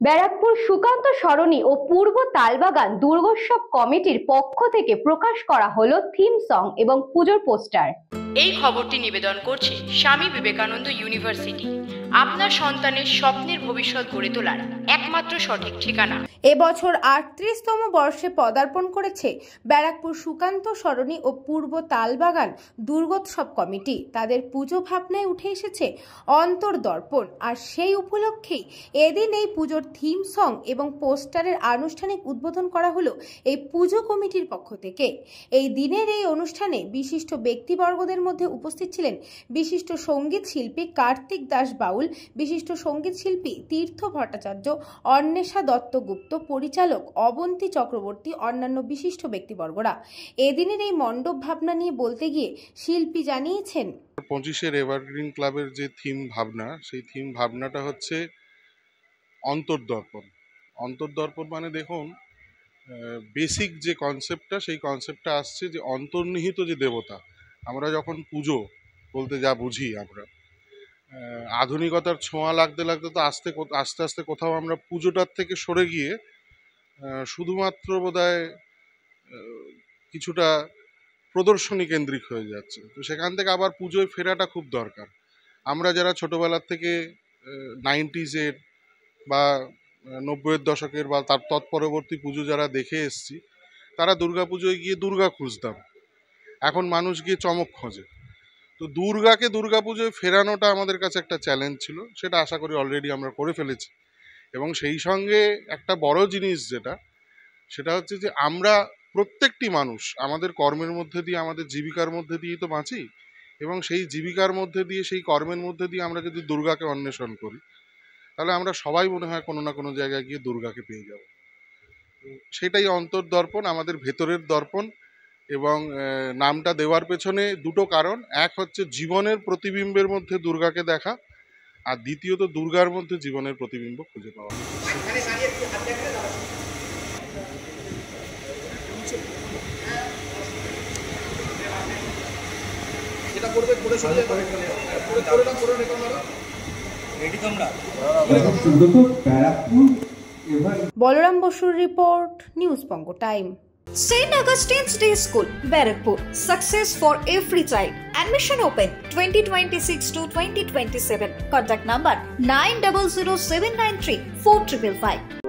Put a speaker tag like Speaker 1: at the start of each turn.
Speaker 1: ব্যারাকপুর সুকান্ত সরণি ও পূর্ব তালবাগান দুর্গোৎসব কমিটির পক্ষ থেকে প্রকাশ করা হলো থিম সং এবং পুজোর পোস্টার।
Speaker 2: এই খবরটি নিবেদন করছে স্বামী বিবেকানন্দ ইউনিভার্সিটি, আপনার সন্তানের স্বপ্নের ভবিষ্যৎ গড়ে তোলার একমাত্র সঠিক ঠিকানা।
Speaker 3: এবছর ৩৮তম বর্ষে পদার্পণ করেছে ব্যারাকপুর সুকান্ত সরণি ও পূর্ব তালবাগান দুর্গোৎসব কমিটি। তাদের পুজো ভাবনায় উঠে এসেছে অন্তর্দর্পণ, আর সেই উপলক্ষেই এদিন এই পুজোর থিম সং এবং পোস্টারের আনুষ্ঠানিক উদ্বোধন করা হলো এই পুজো কমিটির পক্ষ থেকে। এই দিনের এই অনুষ্ঠানে বিশিষ্ট ব্যক্তিবর্গদের মধ্যে উপস্থিত ছিলেন বিশিষ্ট সঙ্গীত শিল্পী কার্তিক দাস বাউল, বিশিষ্ট সঙ্গীত শিল্পী তীর্থ ভট্টাচার্য, অন্বেষা দত্তগুপ্ত, পরিচালক অবন্তী চক্রবর্তী, অন্যান্য বিশিষ্ট ব্যক্তিবর্গরা। এদিনের এই মণ্ডপ ভাবনা নিয়ে বলতে গিয়ে শিল্পী জানিয়েছেন,
Speaker 4: 25-এর এভারগ্রিন ক্লাবের যে থিম ভাবনা, সেই থিম ভাবনাটা হচ্ছে অন্তর্দর্পণ। অন্তর্দর্পণ মানে দেখুন, বেসিক যে কনসেপ্টটা, সেই কনসেপ্টটা আসছে যে অন্তর্নিহিত যে দেবতা। আমরা যখন পুজো বলতে যা বুঝি, আমরা আধুনিকতার ছোঁয়া লাগতে লাগতে তো আস্তে আস্তে কোথাও আমরা পুজোটার থেকে সরে গিয়ে শুধুমাত্র বোধহয় কিছুটা প্রদর্শনী কেন্দ্রিক হয়ে যাচ্ছে। তো সেখান থেকে আবার পুজোয় ফেরাটা খুব দরকার। আমরা যারা ছোটোবেলার থেকে 90s-এর বা 90-এর দশকের বা তার তৎপরবর্তী পুজো যারা দেখে এসছি, তারা দুর্গা পুজোয় গিয়ে দুর্গা খুঁজতাম। এখন মানুষ গিয়ে চমক খোঁজে। তো দুর্গাকে দুর্গা পুজোয় ফেরানোটা আমাদের কাছে একটা চ্যালেঞ্জ ছিল, সেটা আশা করি অলরেডি আমরা করে ফেলেছি। এবং সেই সঙ্গে একটা বড় জিনিস সেটা হচ্ছে যে আমরা প্রত্যেকটি মানুষ আমাদের কর্মের মধ্যে দিয়ে, আমাদের জীবিকার মধ্যে দিয়েই তো বাঁচি, এবং সেই জীবিকার মধ্যে দিয়ে, সেই কর্মের মধ্যে দিয়ে আমরা যদি দুর্গাকে অন্বেষণ করি, তাহলে আমরা সবাই মনে হয় কোনো না কোনো জায়গায় গিয়ে দুর্গাকে পেয়ে যাব। সেটাই অন্তর্দর্পণ, আমাদের ভেতরের দর্পণ। এবং নামটা দেওয়ার পেছনে দুটো কারণ। এক হচ্ছে জীবনের প্রতিবিম্বের মধ্যে দুর্গাকে দেখা, আর দ্বিতীয়ত দুর্গার মধ্যে জীবনের প্রতিবিম্ব খুঁজে পাওয়া।
Speaker 3: বলরাম বসুর report, news Banga time.
Speaker 5: St. Augustine's Day School, Barakpur. Success for every child. Admission open 2026 to 2027. Contact number 900793 4555.